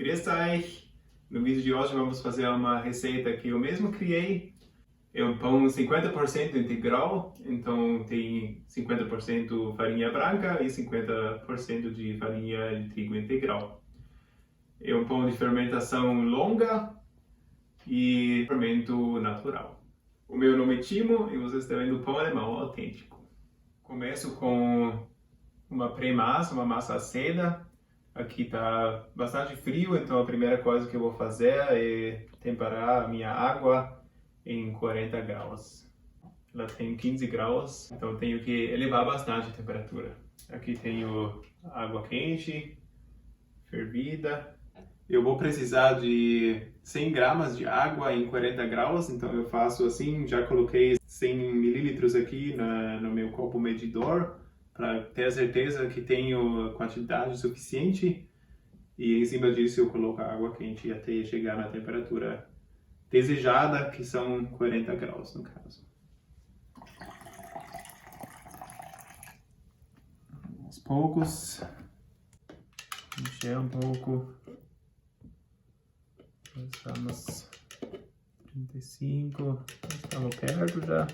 Grüß euch! No vídeo de hoje vamos fazer uma receita que eu mesmo criei. É um pão 50% integral, então tem 50% farinha branca e 50% de farinha de trigo integral. É um pão de fermentação longa e fermento natural. O meu nome é Timo e você está vendo o pão alemão autêntico. Começo com uma pré-massa, uma massa seda. Aqui está bastante frio, então a primeira coisa que eu vou fazer é temperar a minha água em 40 graus. Ela tem 15 graus, então eu tenho que elevar bastante a temperatura. Aqui tenho água quente, fervida. Eu vou precisar de 100 gramas de água em 40 graus, então eu faço assim, já coloquei 100 mililitros aqui no meu copo medidor, para ter a certeza que tenho quantidade suficiente, e em cima disso eu coloco a água quente até chegar na temperatura desejada, que são 40 graus no caso. Aos poucos, encher um pouco, estamos 35, estamos perto já.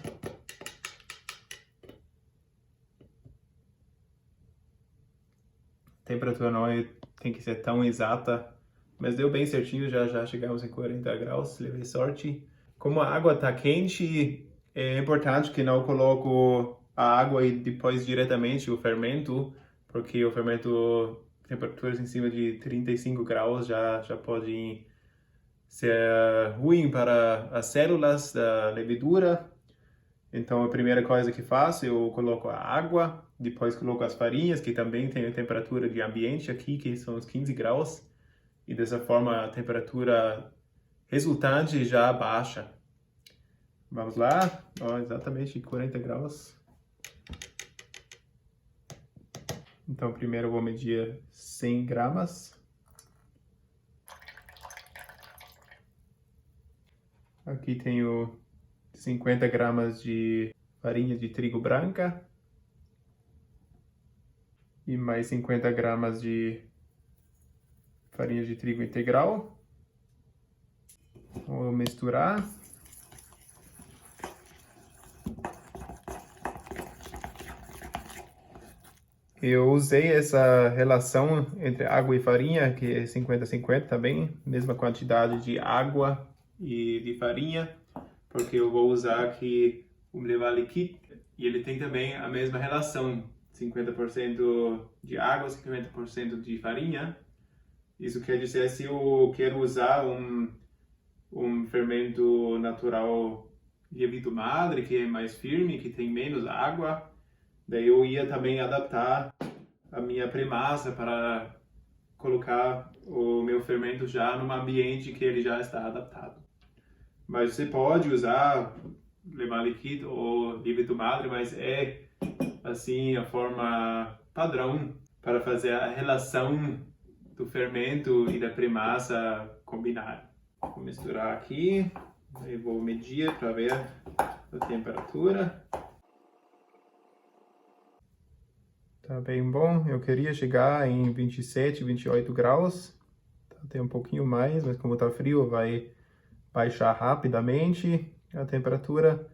A temperatura não tem que ser tão exata, mas deu bem certinho, já chegamos em 40 graus, levei sorte. Como a água está quente, é importante que não coloco a água e depois diretamente o fermento, porque o fermento, temperaturas em cima de 35 graus já pode ser ruim para as células da levedura. Então a primeira coisa que faço, eu coloco a água, depois coloco as farinhas, que também tem a temperatura de ambiente aqui, que são os 15 graus. E dessa forma a temperatura resultante já baixa. Vamos lá, exatamente 40 graus. Então primeiro eu vou medir 100 gramas. Aqui tenho 50 gramas de farinha de trigo branca e mais 50 gramas de farinha de trigo integral. Vou misturar. Eu usei essa relação entre água e farinha, que é 50-50 também, mesma quantidade de água e de farinha, porque eu vou usar aqui o levar líquido e ele tem também a mesma relação, 50% de água, 50% de farinha. Isso quer dizer, se eu quero usar um fermento natural levito madre, que é mais firme, que tem menos água, daí eu ia também adaptar a minha pré-massa para colocar o meu fermento já num ambiente que ele já está adaptado. Mas você pode usar levar líquido ou levito madre, mas é assim a forma padrão para fazer a relação do fermento e da pré-massa combinar. Vou misturar aqui, eu vou medir para ver a temperatura. Tá bem bom, eu queria chegar em 27, 28 graus, tem um pouquinho mais, mas como tá frio vai baixar rapidamente a temperatura.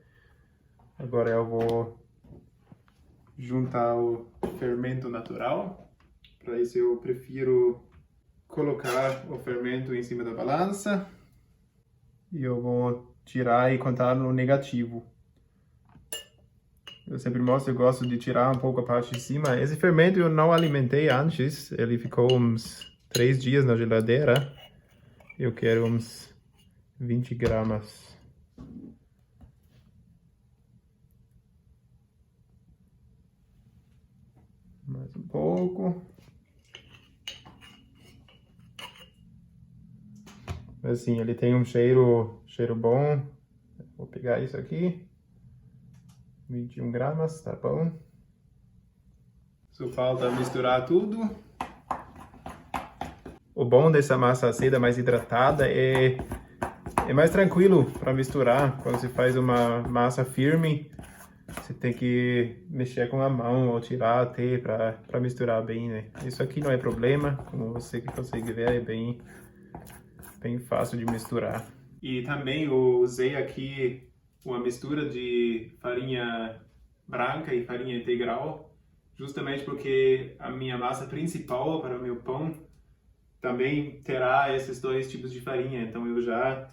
Agora eu vou juntar o fermento natural. Para isso eu prefiro colocar o fermento em cima da balança e eu vou tirar e contar no negativo. Eu sempre mostro, eu gosto de tirar um pouco a parte de cima. Esse fermento eu não alimentei antes, ele ficou uns 3 dias na geladeira. Eu quero uns 20 gramas. Mais um pouco. Assim, ele tem um cheiro bom. Vou pegar isso aqui. 21 gramas, tá bom. Só falta misturar tudo. O bom dessa massa seda mais hidratada é mais tranquilo para misturar. Quando você faz uma massa firme, você tem que mexer com a mão ou tirar até para misturar bem, né? Isso aqui não é problema, como você consegue ver, é bem fácil de misturar. E também eu usei aqui uma mistura de farinha branca e farinha integral, justamente porque a minha massa principal para o meu pão também terá esses dois tipos de farinha. Então eu já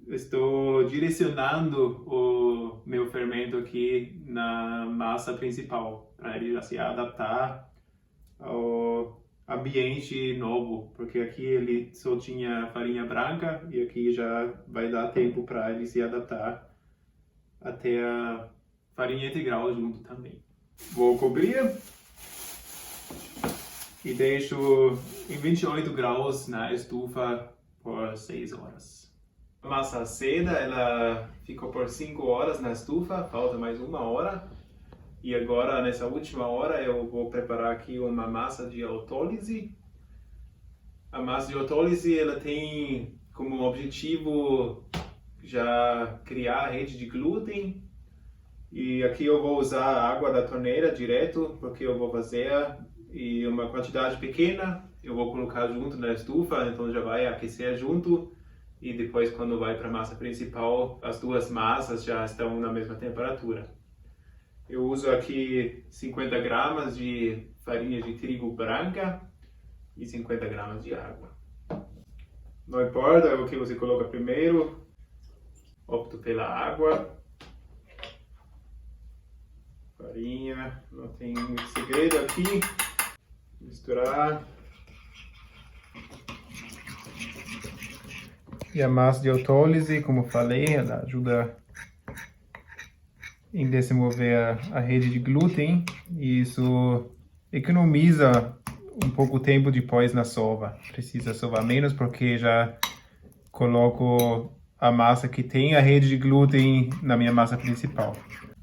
estou direcionando o meu fermento aqui na massa principal, para ele já se adaptar ao ambiente novo, porque aqui ele só tinha farinha branca e aqui já vai dar tempo para ele se adaptar até a farinha integral junto também. Vou cobrir e deixo em 28 graus na estufa por 6 horas. A massa seda, ela ficou por 5 horas na estufa, falta mais 1 hora. E agora, nessa última hora, eu vou preparar aqui uma massa de autólise. A massa de autólise, ela tem como objetivo já criar a rede de glúten. E aqui eu vou usar a água da torneira direto, porque eu vou fazer e uma quantidade pequena. Eu vou colocar junto na estufa, então já vai aquecer junto. E depois, quando vai para a massa principal, as duas massas já estão na mesma temperatura. Eu uso aqui 50 gramas de farinha de trigo branca e 50 gramas de água. Não importa o que você coloca primeiro, opto pela água. Farinha, não tem muito segredo aqui. Misturar. E a massa de autólise, como falei, ela ajuda em desenvolver a rede de glúten e isso economiza um pouco tempo depois na sova. Precisa sovar menos porque já coloco a massa que tem a rede de glúten na minha massa principal.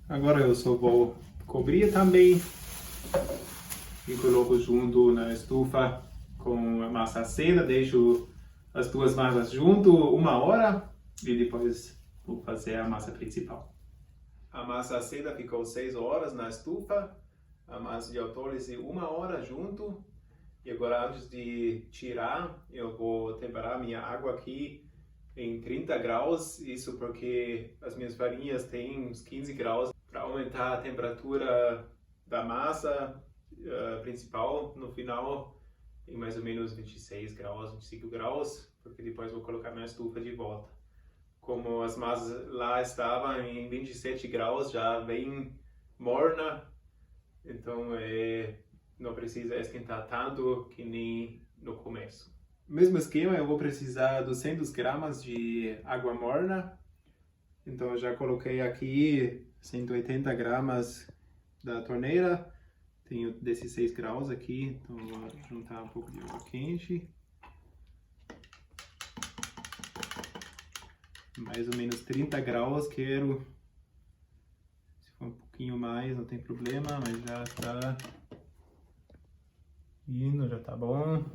Agora eu só vou cobrir também e coloco junto na estufa com a massa seda, deixo as duas massas junto 1 hora e depois vou fazer a massa principal. A massa seda ficou 6 horas na estufa, a massa de autólise 1 hora junto. E agora, antes de tirar, eu vou temperar minha água aqui em 30 graus. Isso porque as minhas farinhas têm uns 15 graus. Para aumentar a temperatura da massa principal, no final, em mais ou menos 26 graus, 25 graus, porque depois vou colocar na estufa de volta. Como as massas lá estavam em 27 graus, já bem morna, então não precisa esquentar tanto que nem no começo. Mesmo esquema, eu vou precisar de 200 gramas de água morna, então eu já coloquei aqui 180 gramas da torneira, tenho 16 graus aqui, então vou juntar um pouco de água quente. Mais ou menos 30 graus, quero. Se for um pouquinho mais, não tem problema, mas já está indo, já está bom.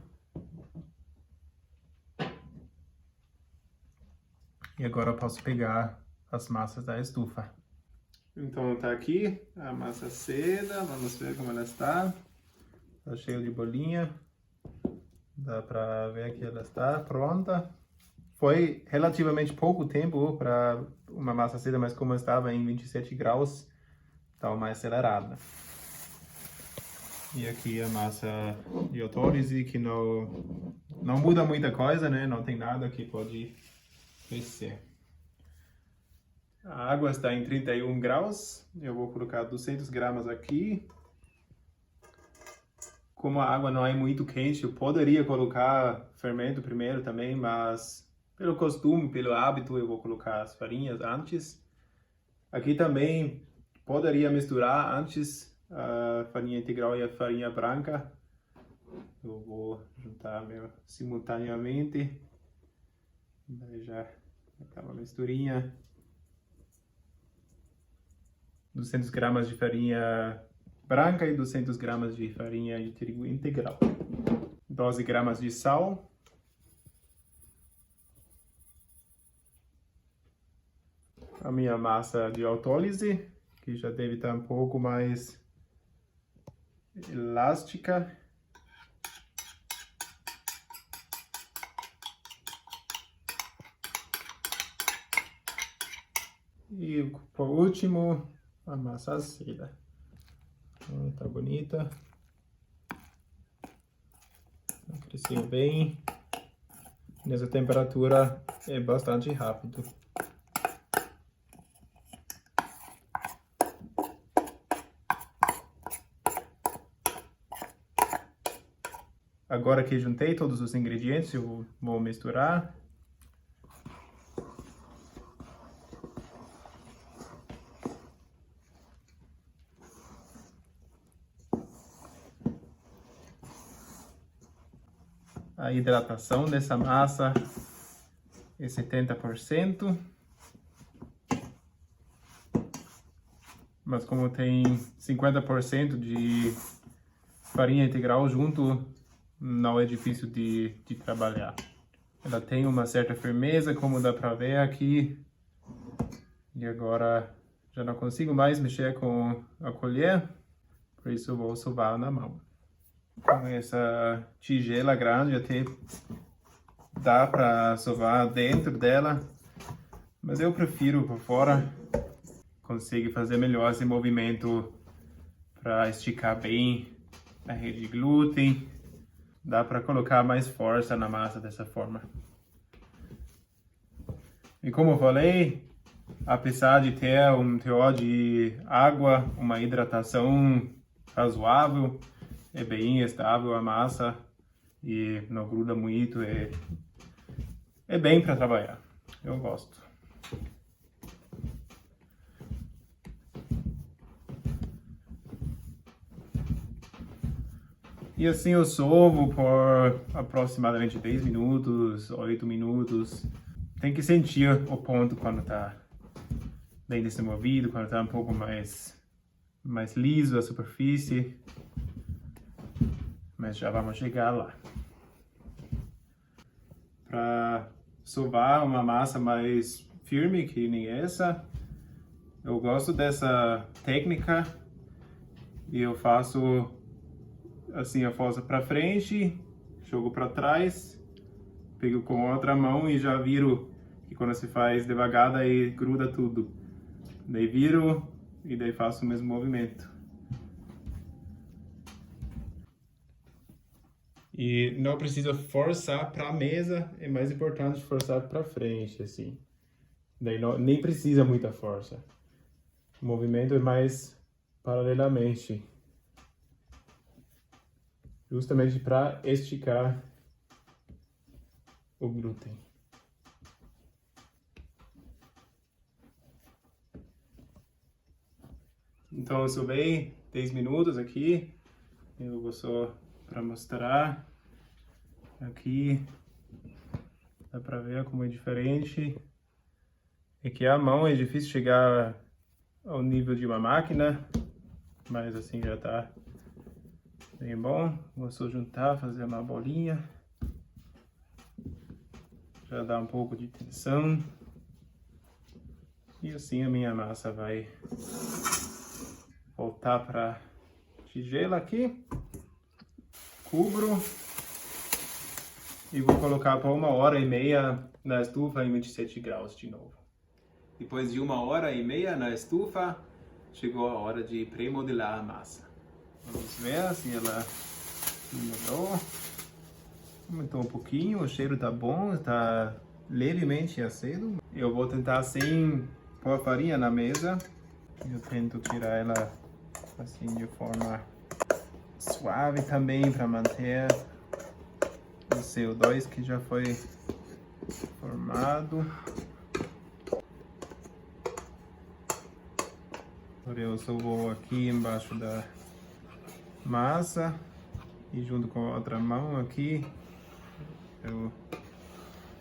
E agora eu posso pegar as massas da estufa. Então tá aqui a massa seda, vamos ver como ela está. Está cheia de bolinha. Dá para ver que ela está pronta. Foi relativamente pouco tempo para uma massa seda, mas como estava em 27 graus, estava mais acelerada. E aqui a massa de autólise, que não muda muita coisa, né? Não tem nada que pode crescer. A água está em 31 graus, eu vou colocar 200 gramas aqui. Como a água não é muito quente, eu poderia colocar fermento primeiro também, mas pelo costume, pelo hábito, eu vou colocar as farinhas antes. Aqui também poderia misturar antes a farinha integral e a farinha branca. Eu vou juntar simultaneamente. Daí já acaba a misturinha. 200 gramas de farinha branca e 200 gramas de farinha de trigo integral. 12 gramas de sal. A minha massa de autólise, que já deve estar um pouco mais elástica. E por último, a massa azeda. Tá bonita. Cresceu bem. Nessa temperatura é bastante rápido. Agora que juntei todos os ingredientes, eu vou misturar. A hidratação dessa massa é 70%. Mas como tem 50% de farinha integral junto, não é difícil de trabalhar. Ela tem uma certa firmeza, como dá pra ver aqui. E agora já não consigo mais mexer com a colher, por isso eu vou sovar na mão. Com essa tigela grande até dá pra sovar dentro dela, mas eu prefiro por fora. Consigo fazer melhor esse movimento para esticar bem a rede de glúten. Dá para colocar mais força na massa dessa forma. E como eu falei, apesar de ter um teor de água, uma hidratação razoável, é bem estável a massa e não gruda muito, é bem para trabalhar. Eu gosto. E assim eu sovo por aproximadamente 10 minutos, 8 minutos. Tem que sentir o ponto quando tá bem desenvolvido, quando tá um pouco mais liso a superfície. Mas já vamos chegar lá. Para sovar uma massa mais firme, que nem essa, eu gosto dessa técnica e eu faço assim a força para frente, jogo para trás, pego com outra mão e já viro. E quando se faz devagar, daí gruda tudo. Daí viro e daí faço o mesmo movimento. E não precisa forçar para a mesa, é mais importante forçar para frente, assim. Daí não, nem precisa muita força. O movimento é mais paralelamente. Justamente para esticar o glúten. Então eu sovei 10 minutos aqui. Eu vou só para mostrar. Aqui dá para ver como é diferente. É que a mão é difícil chegar ao nível de uma máquina, mas assim já tá bem bom. Vou só juntar, fazer uma bolinha. Já dá um pouco de tensão. E assim a minha massa vai voltar para tigela aqui. Cubro. E vou colocar por 1h30 na estufa em 27 graus de novo. Depois de 1h30 na estufa, chegou a hora de pré-modelar a massa. Vamos ver se ela melhorou. Aumentou um pouquinho, o cheiro tá bom, tá levemente azedo. Eu vou tentar sem pôr farinha na mesa. Eu tento tirar ela assim de forma suave também para manter o CO2 que já foi formado. Agora eu só vou aqui embaixo da massa e junto com a outra mão aqui eu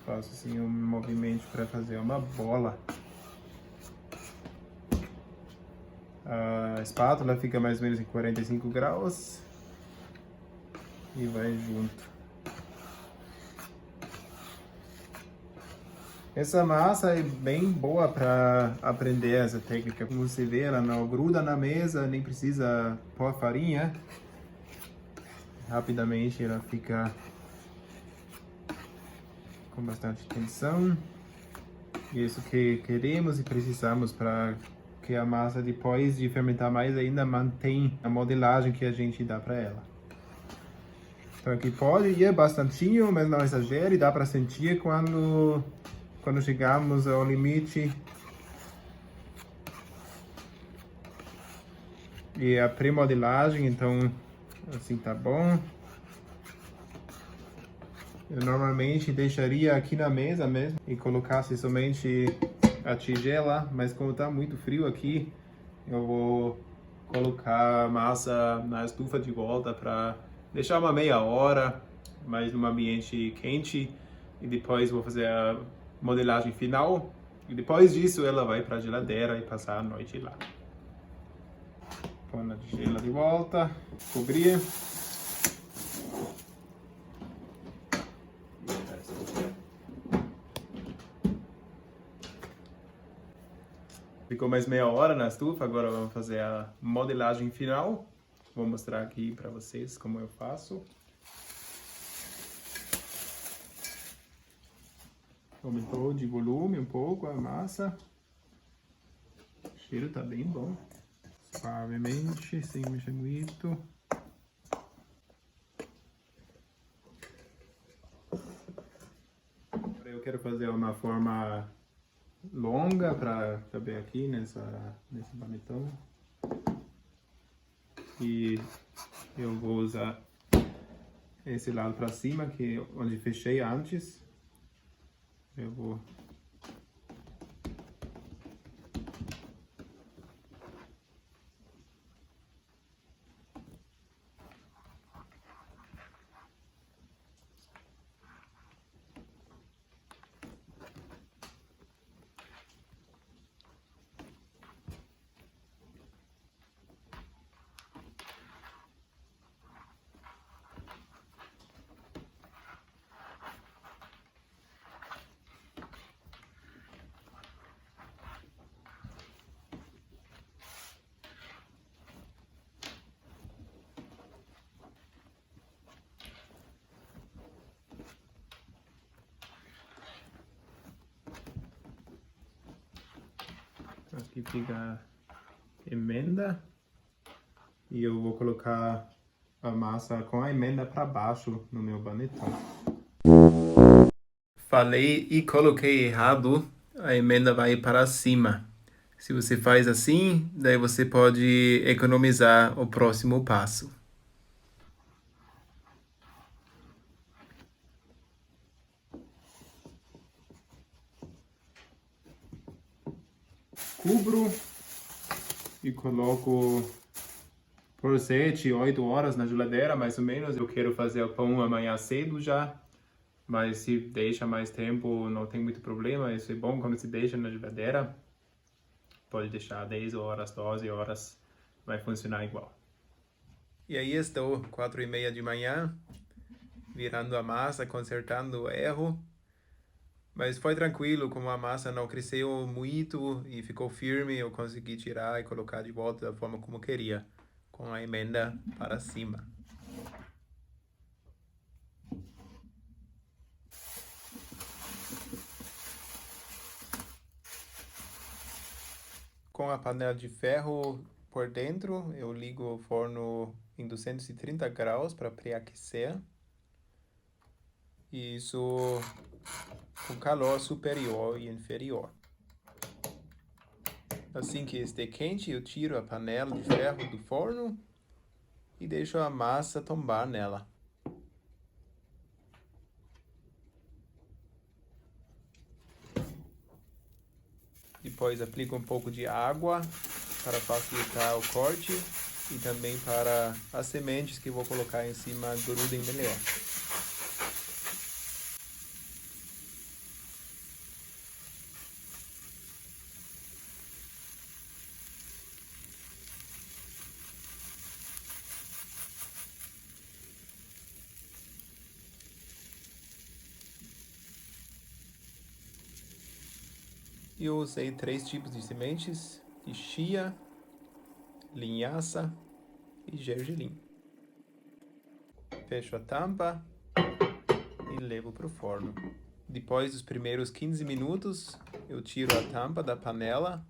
faço assim um movimento para fazer uma bola. A espátula fica mais ou menos em 45 graus e vai junto. Essa massa é bem boa para aprender essa técnica. Como você vê, ela não gruda na mesa, nem precisa pôr farinha. Rapidamente ela fica com bastante tensão. E isso que queremos e precisamos para que a massa, depois de fermentar mais ainda, mantém a modelagem que a gente dá para ela. Então aqui pode ir bastantinho, mas não exagere, dá para sentir quando chegamos ao limite. E a pré-modelagem, então assim tá bom. Eu normalmente deixaria aqui na mesa mesmo e colocasse somente a tigela, mas como tá muito frio aqui, eu vou colocar a massa na estufa de volta para deixar uma meia hora, mais num ambiente quente, e depois vou fazer a modelagem final. E depois disso ela vai para a geladeira e passar a noite lá. Põe na tigela de volta, cobrir. Ficou mais meia hora na estufa, agora vamos fazer a modelagem final. Vou mostrar aqui para vocês como eu faço. Aumentou de volume um pouco a massa. O cheiro tá bem bom. Suavemente, sem mexer muito. Agora eu quero fazer uma forma longa para caber aqui nesse panetone. E eu vou usar esse lado para cima, que é onde fechei antes. Eu vou aqui fica a emenda e eu vou colocar a massa com a emenda para baixo no meu panetone. Falei e coloquei errado, a emenda vai para cima. Se você faz assim, daí você pode economizar o próximo passo. Cubro e coloco por 7, 8 horas na geladeira, mais ou menos. Eu quero fazer o pão amanhã cedo já, mas se deixa mais tempo não tem muito problema. Isso é bom quando se deixa na geladeira. Pode deixar 10 horas, 12 horas, vai funcionar igual. E aí estou, 4:30 de manhã, virando a massa, consertando o erro. Mas foi tranquilo, como a massa não cresceu muito e ficou firme, eu consegui tirar e colocar de volta da forma como queria, com a emenda para cima. Com a panela de ferro por dentro, eu ligo o forno em 230 graus para pré-aquecer. E isso com calor superior e inferior. Assim que estiver quente, eu tiro a panela de ferro do forno e deixo a massa tombar nela. Depois aplico um pouco de água para facilitar o corte e também para as sementes que vou colocar em cima grudem melhor. E eu usei 3 tipos de sementes, de chia, linhaça e gergelim. Fecho a tampa e levo para o forno. Depois dos primeiros 15 minutos, eu tiro a tampa da panela,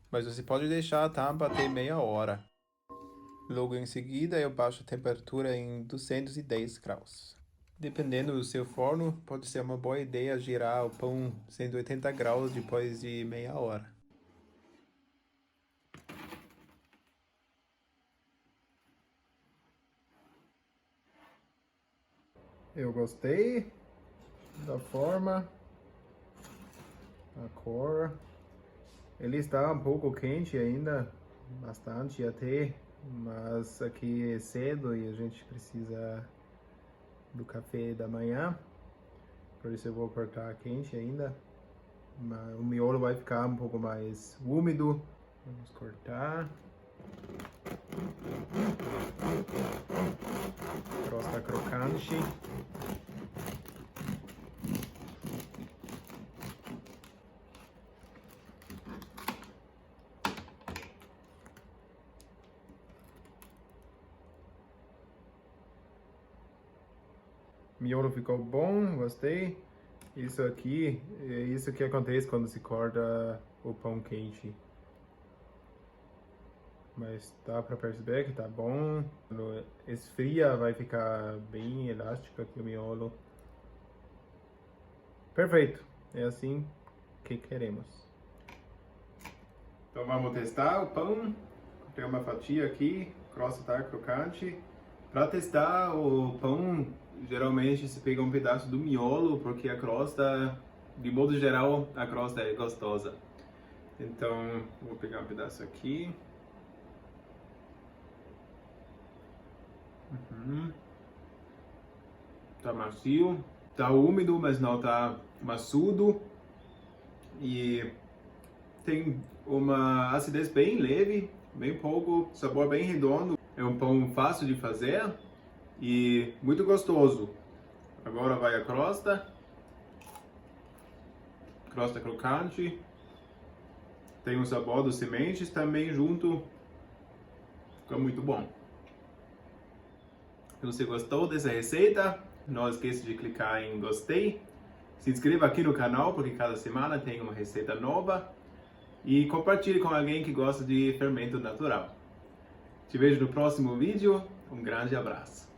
mas você pode deixar a tampa até meia hora. Logo em seguida, eu baixo a temperatura em 210 graus. Dependendo do seu forno, pode ser uma boa ideia girar o pão 180 graus depois de meia hora. Eu gostei da forma, a cor. Ele está um pouco quente ainda, bastante até, mas aqui é cedo e a gente precisa do café da manhã, por isso eu vou cortar quente ainda. Mas o miolo vai ficar um pouco mais úmido. Vamos cortar. Crosta crocante. Miolo ficou bom, gostei. Isso aqui é isso que acontece quando se corta o pão quente. Mas dá para perceber que tá bom. Quando esfria vai ficar bem elástico aqui o miolo. Perfeito, é assim que queremos. Então vamos testar o pão. Tem uma fatia aqui, crosta tá crocante. Para testar o pão, geralmente se pega um pedaço do miolo, porque a crosta, de modo geral, a crosta é gostosa. Então, vou pegar um pedaço aqui. Tá macio, tá úmido, mas não tá maçudo. E tem uma acidez bem leve, bem pouco, sabor bem redondo. É um pão fácil de fazer e muito gostoso. Agora vai a crosta crocante. Tem o sabor dos sementes também junto. Fica muito bom. Se você gostou dessa receita, não esqueça de clicar em gostei. Se inscreva aqui no canal, porque cada semana tem uma receita nova. E compartilhe com alguém que gosta de fermento natural. Te vejo no próximo vídeo. Um grande abraço.